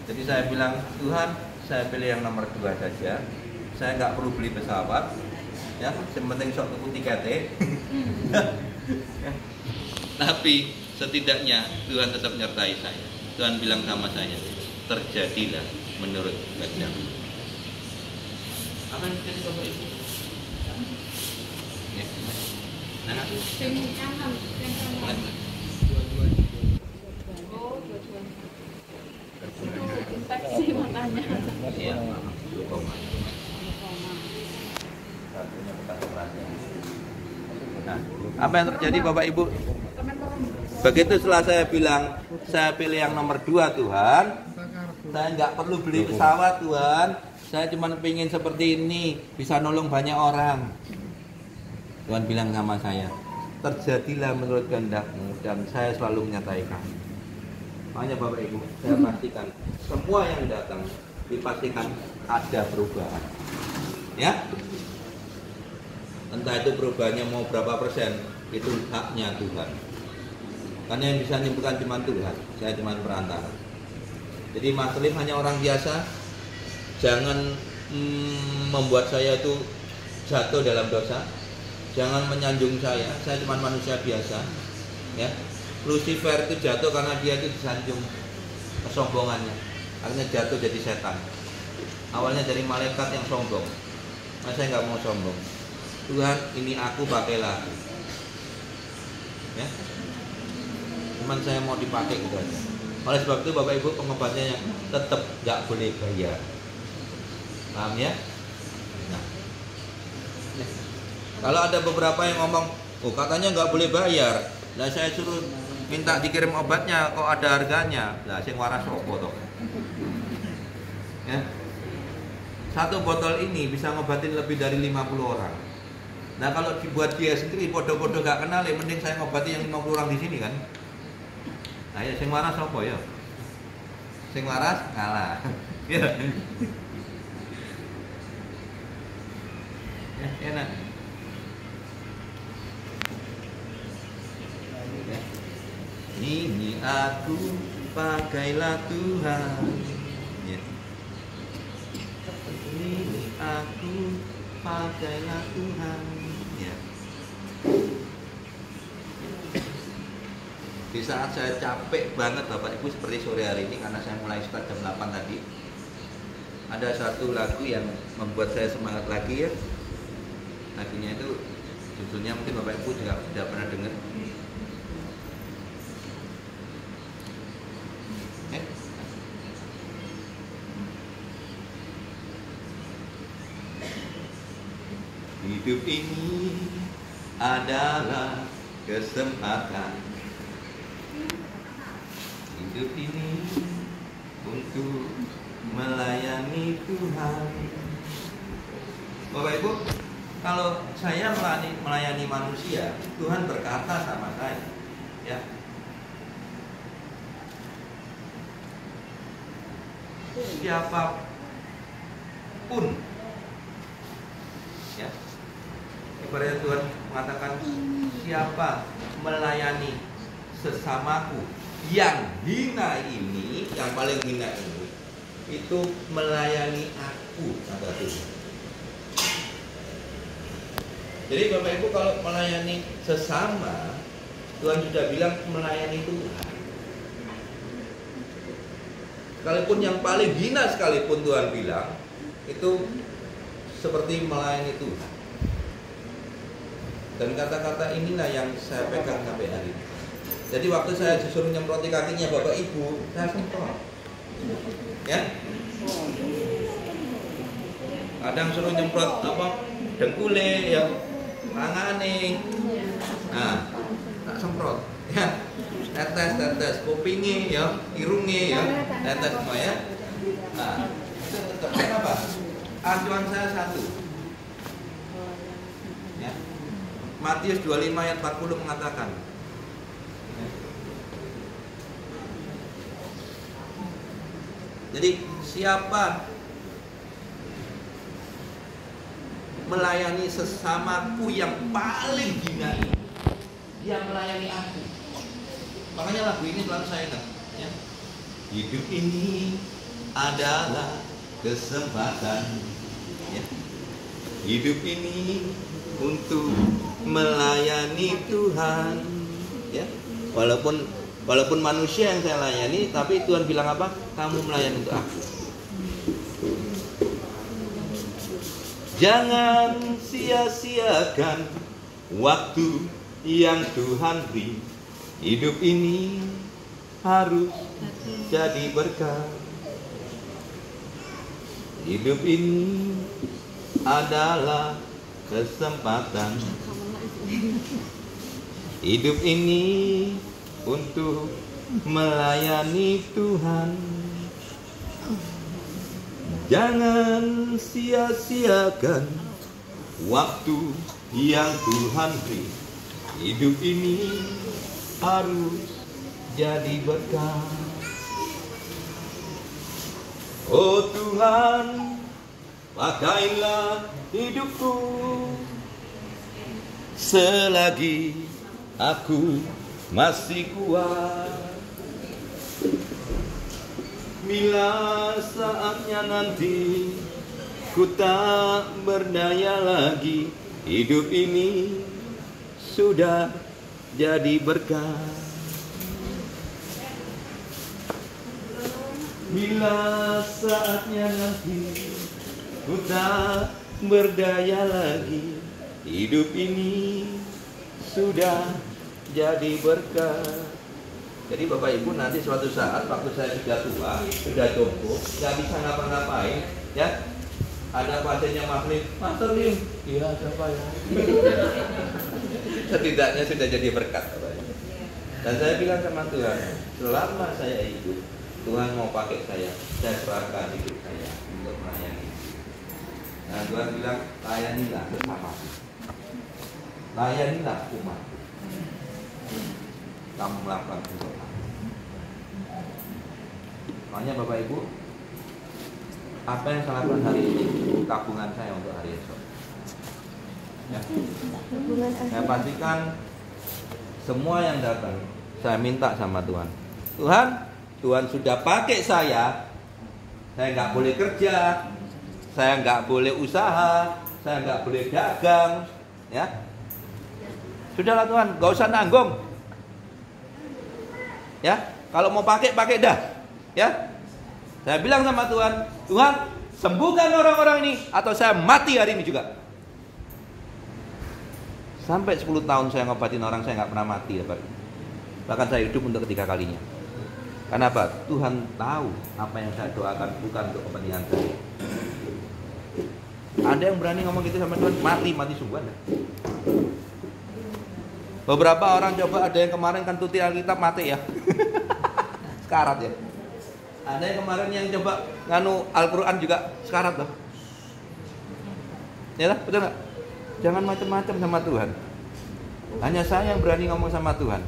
Jadi saya bilang, Tuhan, saya pilih yang nomor 2 saja. Saya nggak perlu beli pesawat, ya. Yang penting sok tuku tiketnya. Tapi setidaknya Tuhan tetap menyertai saya. Tuhan bilang sama saya, terjadilah menurut kehendakmu. Apa yang terjadi Bapak Ibu? Ya. Nah, infeksi makanya. iya, glaukoma. Satunya bekas operasi. Nah, apa yang terjadi Bapak Ibu? Begitu setelah saya bilang, saya pilih yang nomor 2 Tuhan. Saya nggak perlu beli pesawat Tuhan. Saya cuma pengen seperti ini, bisa nolong banyak orang. Tuhan bilang sama saya, terjadilah menurut kehendak-Mu dan saya selalu menyertai kamu. Makanya Bapak Ibu, saya pastikan semua yang datang dipastikan ada perubahan. Ya, entah itu perubahannya mau berapa persen, itu haknya Tuhan. Karena yang bisa menyembuhkan cuma Tuhan, saya cuma perantara. Jadi Mas Lim hanya orang biasa, jangan membuat saya itu jatuh dalam dosa. Jangan menyanjung saya cuma manusia biasa. Ya, Lucifer itu jatuh karena dia itu disanjung kesombongannya, akhirnya jatuh jadi setan. Awalnya dari malaikat yang sombong. Nah, saya nggak mau sombong. Tuhan, ini aku pakailah. Ya, cuman saya mau dipakai gitu aja. Oleh sebab itu Bapak Ibu, pengobatannya tetap nggak boleh bayar. Paham ya? Nah, kalau ada beberapa yang ngomong, oh katanya nggak boleh bayar. Nah, saya suruh minta dikirim obatnya, kok ada harganya. Nah, sing waras opo toh. Ya. Satu botol ini bisa ngobatin lebih dari 50 orang. Nah, kalau dibuat dia sendiri podo-podo gak kenal, ya mending saya ngobati yang 50 orang di sini kan. Nah, ya sing waras opo ya? Sing waras kalah. Ya. Ya, enak. Ini aku, pakailah Tuhan. Ya. Ini aku, pakailah Tuhan. Ya. Di saat saya capek banget Bapak Ibu seperti sore hari ini, karena saya mulai start jam 8 tadi, ada satu lagu yang membuat saya semangat lagi ya. Lagunya itu judulnya mungkin Bapak Ibu juga sudah pernah dengar. Hidup ini adalah kesempatan. Hidup ini untuk melayani Tuhan. Bapak Ibu, kalau saya melayani manusia, Tuhan berkata sama saya, ya, siapapun, ya, ibaratnya Tuhan mengatakan siapa melayani sesamaku yang hina ini, yang paling hina ini, itu melayani aku, kata Tuhan. Jadi Bapak Ibu kalau melayani sesama, Tuhan sudah bilang melayani Tuhan. Sekalipun yang paling hina sekalipun Tuhan bilang, itu seperti melayani Tuhan. Dan kata-kata inilah yang saya pegang sampai hari ini. Jadi waktu saya disuruh nyemproti kakinya Bapak Ibu, saya semprot. Ya. Kadang suruh nyemprot apa? Dengkule ya, tangane. Nah, tak semprot. Ya. Tetes kupingnya ya, irungnya ya, tetes semua ya. Nah, itu tetap kenapa? Acuan saya satu. Ya. Matius 25 ayat 40 mengatakan, jadi siapa melayani sesamaku yang paling hina ini, dia melayani aku. Makanya lagu ini selalu saya ingat, ya. Hidup ini adalah kesempatan, ya. Hidup ini untuk melayani Tuhan, ya. Walaupun manusia yang saya layani, tapi Tuhan bilang apa? Kamu melayani untuk aku. Jangan sia-siakan waktu yang Tuhan beri. Hidup ini harus jadi berkah. Hidup ini adalah kesempatan. Hidup ini untuk melayani Tuhan. Jangan sia-siakan waktu yang Tuhan beri. Hidup ini harus jadi berkah. Oh Tuhan, pakailah hidupku selagi aku masih kuat. Bila saatnya nanti ku tak berdaya lagi, hidup ini sudah jadi berkah. Bila saatnya nanti ku tak berdaya lagi, hidup ini sudah jadi berkah. Jadi Bapak Ibu nanti suatu saat waktu saya sudah tua, sudah jompo, nggak bisa ngapa-ngapain, ya. Ada pasiennya Master Lim, iya siapa ya? Setidaknya sudah jadi berkat, Bapak Ibu. Dan saya bilang sama Tuhan, selama saya hidup, Tuhan mau pakai saya serahkan hidup saya untuk melayani. Nah Tuhan bilang, layanilah sesamaku, layanilah umatku. Kamu melakukan untuk aku. Makanya Bapak Ibu, apa yang saya lakukan hari ini, tabungan saya untuk hari esok. Ya. Saya pastikan semua yang datang, saya minta sama Tuhan. Tuhan sudah pakai saya nggak boleh kerja, saya nggak boleh usaha, saya nggak boleh dagang, ya. Sudahlah Tuhan, nggak usah nanggung. Ya, kalau mau pakai dah, ya. Saya bilang sama Tuhan, Tuhan sembuhkan orang-orang ini atau saya mati hari ini juga. Sampai 10 tahun saya ngobatin orang, saya nggak pernah mati, Bapak. Bahkan saya hidup untuk ketiga kalinya. Karena apa? Tuhan tahu apa yang saya doakan bukan untuk kepentingan saya. Ada yang berani ngomong gitu sama Tuhan, mati sungguhan. Beberapa orang coba, ada yang kemarin kan tuti Alkitab mati ya. Sekarat ya. Ada yang kemarin yang coba nganu Al-Quran juga sekarat loh. Ya lah, betul nggak? Jangan macam-macam sama Tuhan. Hanya saya yang berani ngomong sama Tuhan.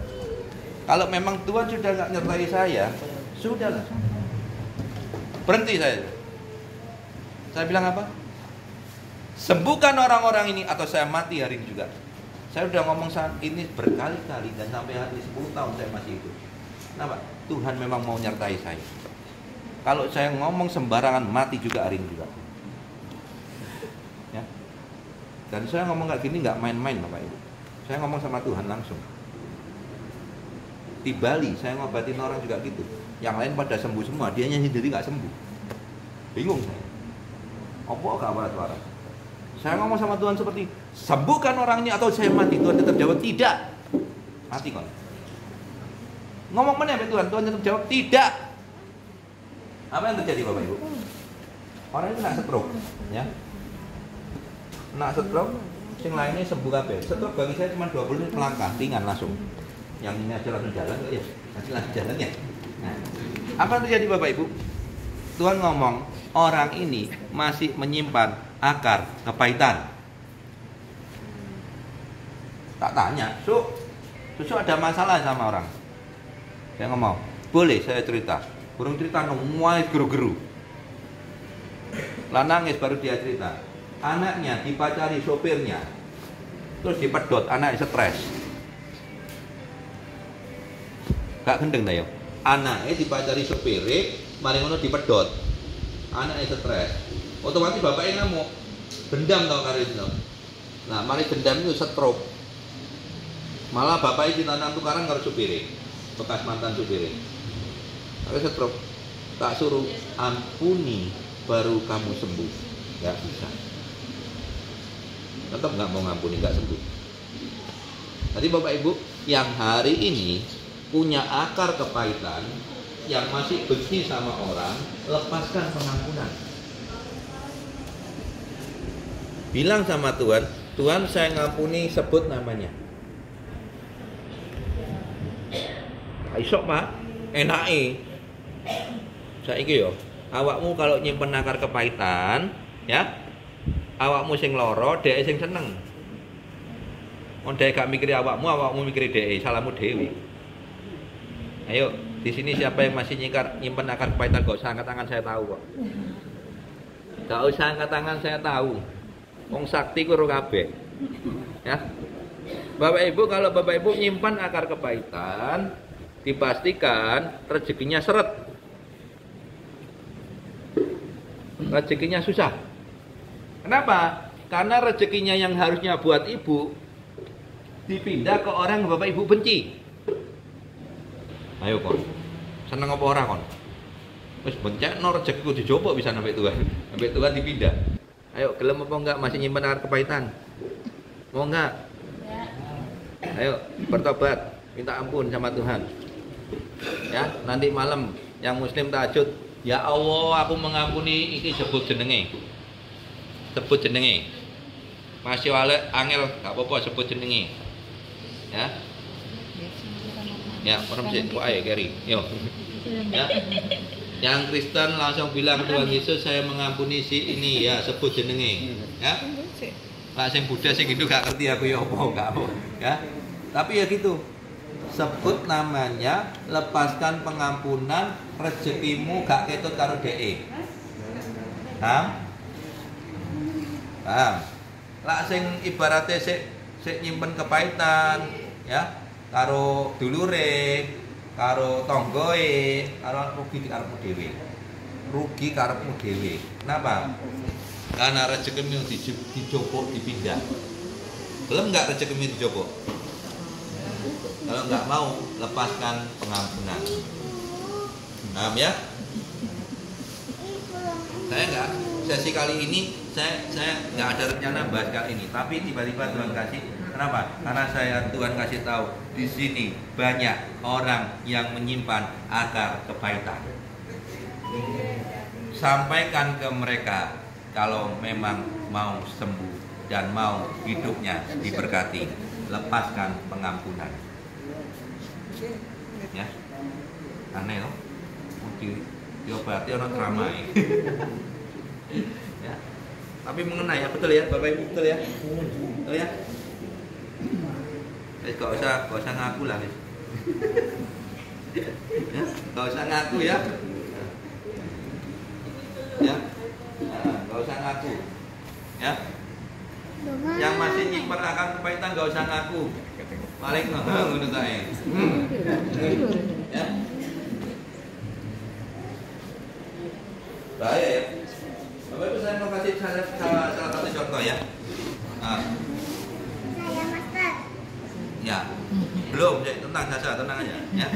Kalau memang Tuhan sudah nggak nyertai saya, sudahlah. Berhenti saya. Saya bilang apa? Sembuhkan orang-orang ini atau saya mati hari ini juga. Saya udah ngomong saat ini berkali-kali dan sampai hari 10 tahun saya masih itu. Kenapa? Tuhan memang mau nyertai saya. Kalau saya ngomong sembarangan mati juga hari ini juga. Ya. Dan saya ngomong kayak gini nggak main-main Bapak Ibu. Saya ngomong sama Tuhan langsung. Di Bali saya ngobatin orang juga gitu. Yang lain pada sembuh semua, dianya sendiri nggak sembuh. Bingung saya. Apa gak waras-waras? Saya ngomong sama Tuhan seperti, sembuhkan orang ini atau saya mati. Tuhan tetap jawab, tidak. Mati kon. Ngomong mana ya Tuhan? Tuhan tetap jawab, tidak. Apa yang terjadi Bapak Ibu? Orang itu nak stroke, ya. Nak stroke, yang lainnya sembuh kabeh. Stroke bagi saya cuma 20 menit melangkah, ringan langsung. Yang ini aja langsung jalan, ya. Nanti langsung jalannya. Nah, apa yang terjadi Bapak Ibu? Tuhan ngomong, orang ini masih menyimpan akar kepahitan. Tak tanya, Su ada masalah sama orang. Saya ngomong, boleh saya cerita. Burung cerita nungguin geru-geru. Lah nangis baru dia cerita. Anaknya dipacari sopirnya, terus dipedot, anaknya stres. Gak gendeng dah yo. Anaknya dipacari sopirnya, mari ngono dipedot. Anaknya stres. Otomatis bapaknya ngamuk. Dendam tau karo itu. Nah, mari dendam itu stroke. Malah bapaknya ditantang tukaran karo supire. Bekas mantan supire. Kalau stroke, tak suruh ampuni baru kamu sembuh. Gak bisa. Tetap nggak mau ngampuni, nggak sembuh. Jadi Bapak Ibu, yang hari ini punya akar kepahitan, yang masih benci sama orang, lepaskan pengampunan. Bilang sama Tuhan, Tuhan saya ngampuni, sebut namanya. Isok Pak, enake. Saiki yo, awakmu kalau nyimpen akar kepahitan, ya, awakmu sing loro, dhek sing seneng. Wong dhek gak mikiri awakmu mikiri dhek, salahmu dhewe. Ayo, di sini siapa yang masih nyimpen akar kepahitan, gak usah angkat tangan, saya tahu kok. Gak usah angkat tangan, saya tahu. Wong sakti karo kabeh. Ya. Bapak Ibu, kalau Bapak Ibu nyimpan akar kepahitan, dipastikan rezekinya seret. Rezekinya susah. Kenapa? Karena rezekinya yang harusnya buat ibu dipindah ke orang yang Bapak Ibu benci. Ayo kon, seneng apa ora kon? Wis bencekno rezekiku dijopo bisa sampai Tuhan. Sampai Tuhan dipindah. Ayo, gelem apa enggak masih nyimpen akar kepahitan? Mau enggak? Ayo, bertobat, minta ampun sama Tuhan. Ya, nanti malam yang muslim tahajud, ya Allah, aku mengampuni, iki sebut jenenge. Sebut jenenge. Masih wale angel, enggak apa-apa sebut jenenge. Ya. Ya, orang sih, ayo Gary. Yo. Ya. Yang Kristen langsung bilang, Tuhan Yesus saya mengampuni si ini, ya sebut jenenge. Ya. Lah sing Buddha sing gitu gak ngerti aku ya apa, gak apa. Ya. Tapi ya gitu. Sebut namanya, lepaskan pengampunan, rezekimu gak ketut karo dhek. Paham? Paham? Lah sing ibaratnya sik nyimpen kepahitan, ya, karo dulure, karo tonggoe, karo rugi karepmu dhewe. Rugi karepmu dhewe. Kenapa? Karena rezekimu dijopok dipindah. Belum enggak rezekimu dijopok? Kalau enggak mau, lepaskan pengampunan. Paham ya? Saya enggak, sesi kali ini saya enggak ada rencana bahas kali ini, tapi tiba-tiba Tuhan kasih. Kenapa? Karena Tuhan kasih tahu di sini banyak orang yang menyimpan akar kepahitan. Sampaikan ke mereka kalau memang mau sembuh dan mau hidupnya diberkati, lepaskan pengampunan. Ya, aneh loh. Diobati orang ramai. Ya. Tapi mengenai ya, betul ya, Bapak Ibu, betul ya, betul ya. Gak usah ngaku lah, ya, gak usah ngaku ya. Ya, nggak usah ngaku. Ya, yang masih nyimpen akan kepahitan nggak usah ngaku. Paling ngono tae. Ya. Bahaya ya. Bapak Ibu saya mau kasih salah satu contoh ya. Nah. Saya master. Ya, belum, tenang saja, tenang aja ya.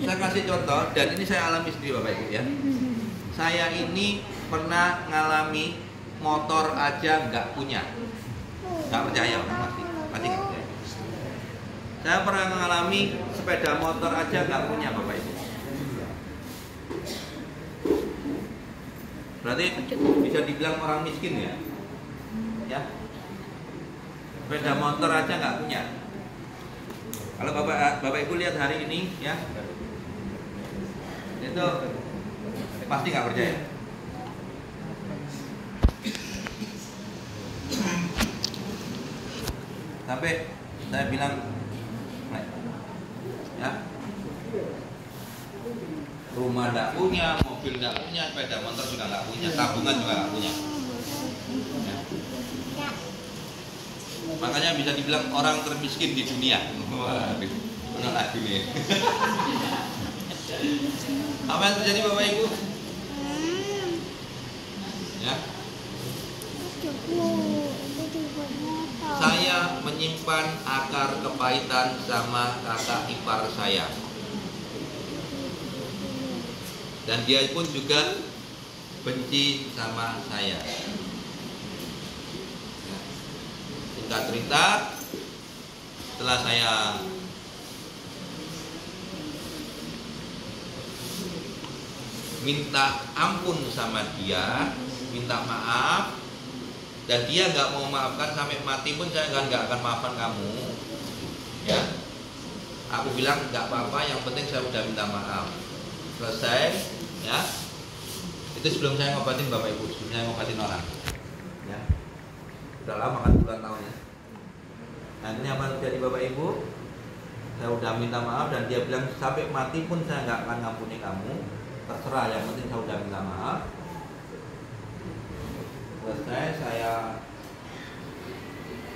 Saya kasih contoh dan ini saya alami sendiri Bapak Ibu ya. Saya ini pernah ngalami motor aja nggak punya. Nggak percaya orang pasti nggak percaya. Saya pernah mengalami sepeda motor aja nggak punya Bapak Ibu. Berarti bisa dibilang orang miskin ya. Ya. Sepeda motor aja nggak punya. Kalau Bapak Ibu lihat hari ini ya, itu pasti nggak percaya. Sampai saya bilang, ya, rumah nggak punya, mobil nggak punya, sepeda motor juga nggak punya, tabungan juga nggak punya. Ya. Makanya bisa dibilang orang termiskin di dunia. Wah, benar lagi nih. Apa yang terjadi Bapak Ibu? Ya. Saya menyimpan akar kepahitan sama kakak ipar saya. Dan dia pun juga benci sama saya. Singkat cerita, setelah saya minta ampun sama dia, minta maaf, dan dia nggak mau maafkan sampai mati pun saya nggak akan maafkan kamu, ya. Aku bilang nggak apa-apa, yang penting saya udah minta maaf. Selesai, ya. Itu sebelum saya ngobatin Bapak Ibu, sebelum saya ngobatin orang, ya. Udah lama kan, puluhan tahun ya. Nah ini apa terjadi Bapak Ibu? Saya udah minta maaf dan dia bilang sampai mati pun saya nggak akan ngampuni kamu. Terserah, yang penting saya udah minta maaf. Selesai, saya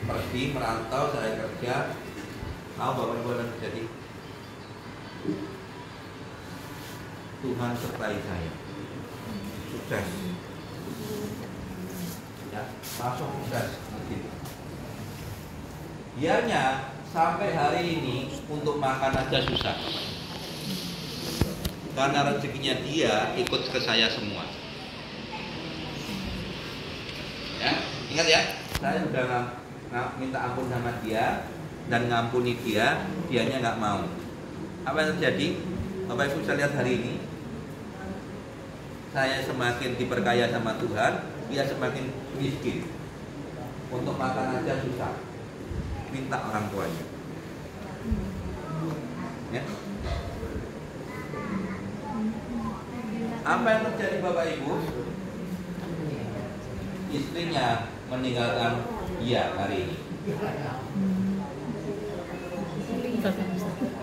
pergi merantau, saya kerja. Tahu Bapak Ibu yang terjadi? Tuhan sertai saya. Sukses. Ya, masuk sukses. Dianya sampai hari ini untuk makan aja susah. Karena rezekinya dia ikut ke saya semua. Ya, ingat ya, saya sudah minta ampun sama dia dan ngampuni dia, dianya nggak mau. Apa yang terjadi? Bapak Ibu bisa lihat hari ini, saya semakin diperkaya sama Tuhan, dia semakin miskin. Untuk makan aja susah, minta orang tuanya. Ya. Apa yang terjadi Bapak Ibu? Istrinya meninggalkan dia hari ini.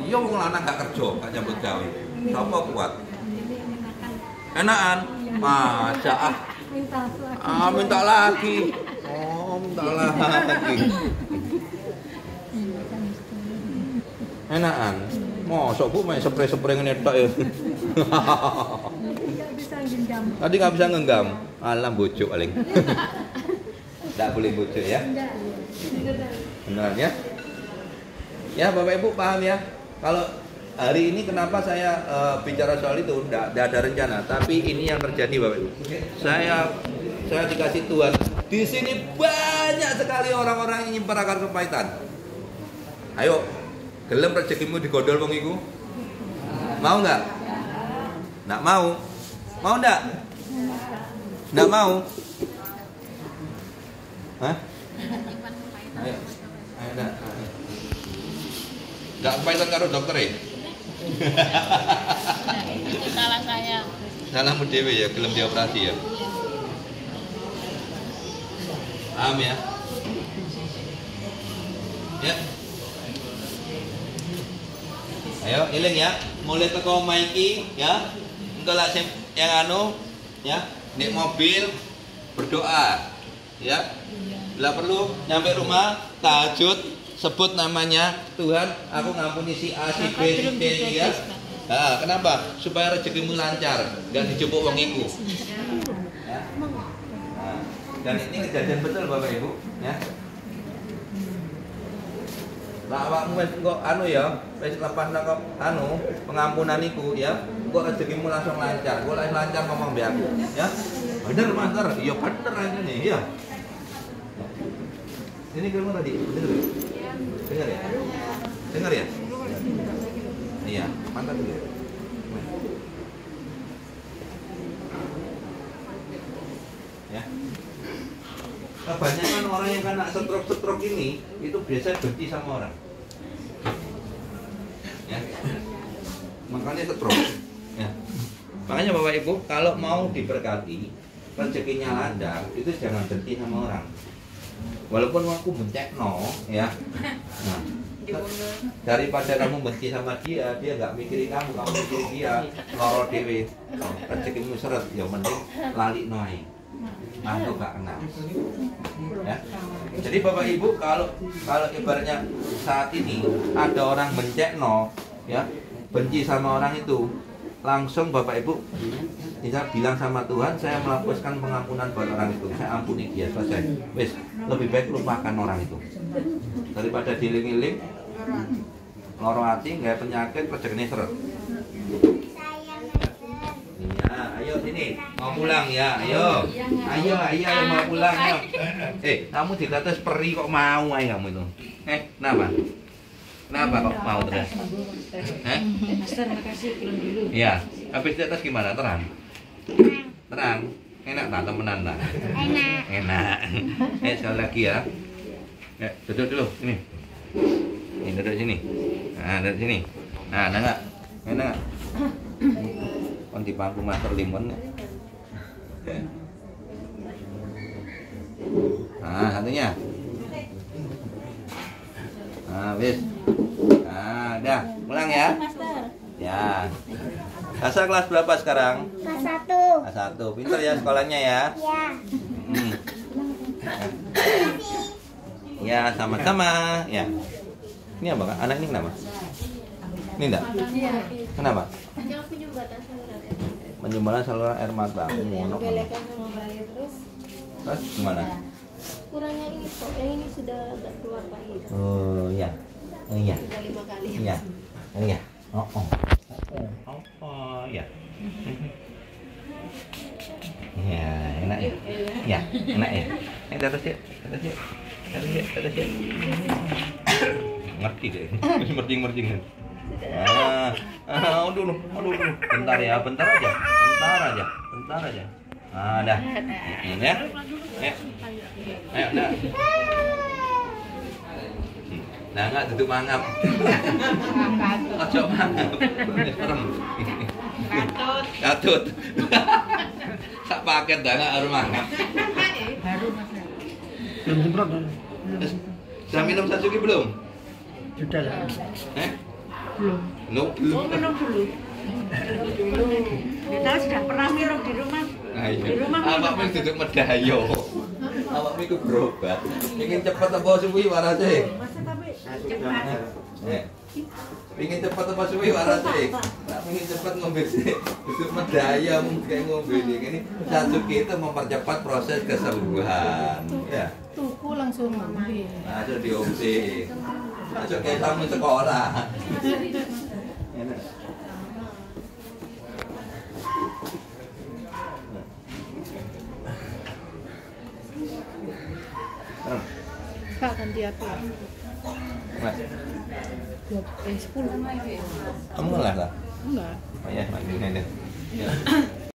Iya, wong lanang gak kerja, gak nyambut gawe. Sapa kuat? Enakan? Masa minta lagi. Oh, minta lagi. Enakan? Mosok Bu main spray-spray ngene tok ya. Tadi nggak bisa ngenggam, alam bocok paling. Nggak boleh bocok ya. Benar ya? Ya Bapak Ibu paham ya? Kalau hari ini kenapa saya bicara soal itu? Nggak ada rencana, tapi ini yang terjadi Bapak Ibu. Saya dikasih Tuhan. Di sini banyak sekali orang-orang yang nyimpen akar kepahitan. Ayo, gelem rezekimu digondol wong iku? Mau nggak? Nggak mau. Mau nggak? Nggak mau. Hah? Ayo, ayo nggak. Nggak kepahitan karo dokter ya? Itu salah saya. Salahmu dewe ya, gelem dioperasi ya. Paham ya? Ya. Ayo, iling ya. Mulai teko omah iki ya. Engko lak yang anu ya. Nek mobil berdoa, ya. Bila perlu nyampe rumah tahajud, sebut namanya Tuhan, aku ngampuni si A, si B, si C, ya. Nah, kenapa? Supaya rezekimu lancar, gak dijemput wong iku. Ya. Nah, dan ini kejadian betul Bapak Ibu, ya. Lah awakmu wis kok anu ya, wis lepas nang anu pengampunan iku ya, kok rezekimu langsung lancar. Kok lancar ngomong mbek aku, ya. Bener Master, iya bener aja nih, iya. Ini kamu tadi, bener ya? Dengar ya? Dengar ya? Iya, mantap dulu. Ya. Kebanyakan orang yang kena stroke ini itu biasanya benci sama orang. Ya. Makanya stroke. Ya. Makanya Bapak Ibu kalau mau diberkati, rezekinya lancar, itu jangan benci sama orang. Walaupun aku bencekno, ya. Nah, daripada kamu benci sama dia nggak mikirin kamu mikirin dia, loro dewe, rezekimu seret, ya mending lali noai, atau nggak kenal. Ya. Jadi Bapak Ibu kalau ibaratnya saat ini ada orang bencekno, ya, benci sama orang itu, langsung Bapak Ibu bisa bilang sama Tuhan, saya melapuskan pengampunan buat orang itu, saya ampuni dia, selesai. Wes, lebih baik lupakan orang itu daripada diling-iling loro hati, nggak penyakit, rezekinya seret. Iya, ayo sini mau pulang ya, ayo mau pulang ya. Kamu dikata peri kok mau aja kamu itu? Kenapa kok mau terus? Master, makasih pulang dulu. Iya, habis di atas gimana? Terang, enak tak temenan tak? Enak. Sekali lagi ya. Duduk dulu, ini duduk sini. Nah, duduk sini. Nah, enak nggak? Kon di pangku Master Limon. Nah, satunya. Nah, wis. Nah, dah, pulang ya. Ya. Asa kelas berapa sekarang? Kelas 1. Kelas 1. Pintar ya sekolahnya ya. Ya. Ya, sama-sama. Ya. Ini apa, Kak? Anak ini kenapa? Ini enggak? Kenapa? Penyumbalan saluran air mata. Ngono. Terus gimana? Kurangnya ini kok, yang ini sudah agak keluar pahit. Oh, iya. Oh, iya. Sudah 5 kali. Iya. Oh, iya. Oh, ya. Ya, enak ya. Ya, enak ya. Ini atas ya. Atas ya. Ngerti deh. Merjing. Aduh. Bentar aja. Ah, dah. Ini ya. Ayo, dah. Nah, enggak duduk mangap. Ojo mangap. Serem. Katut. Sak paket dah enggak harus mangap. Belum semprot. Sudah minum Satsuki belum? Sudah lah. Belum. Belum. Oh, minum dulu. Kita sudah pernah minum di rumah. Di rumah Awak minum. duduk medayo. Awak itu berobat. Ingin cepat apa suwi warase? Ingin cepat apa suwi warase? Nak ingin cepat ngombe sih. Duduk medaya mungkin ngombe ini. Satsuki itu mempercepat proses kesembuhan. Ya. Tuku langsung ngombe. Aja diombe. Aja kayak tamu sekolah. Enak. Kak ganti apa? Mas, 10. kamu ngelas lah? Enggak. Oh ya, lagi ini deh. Ya.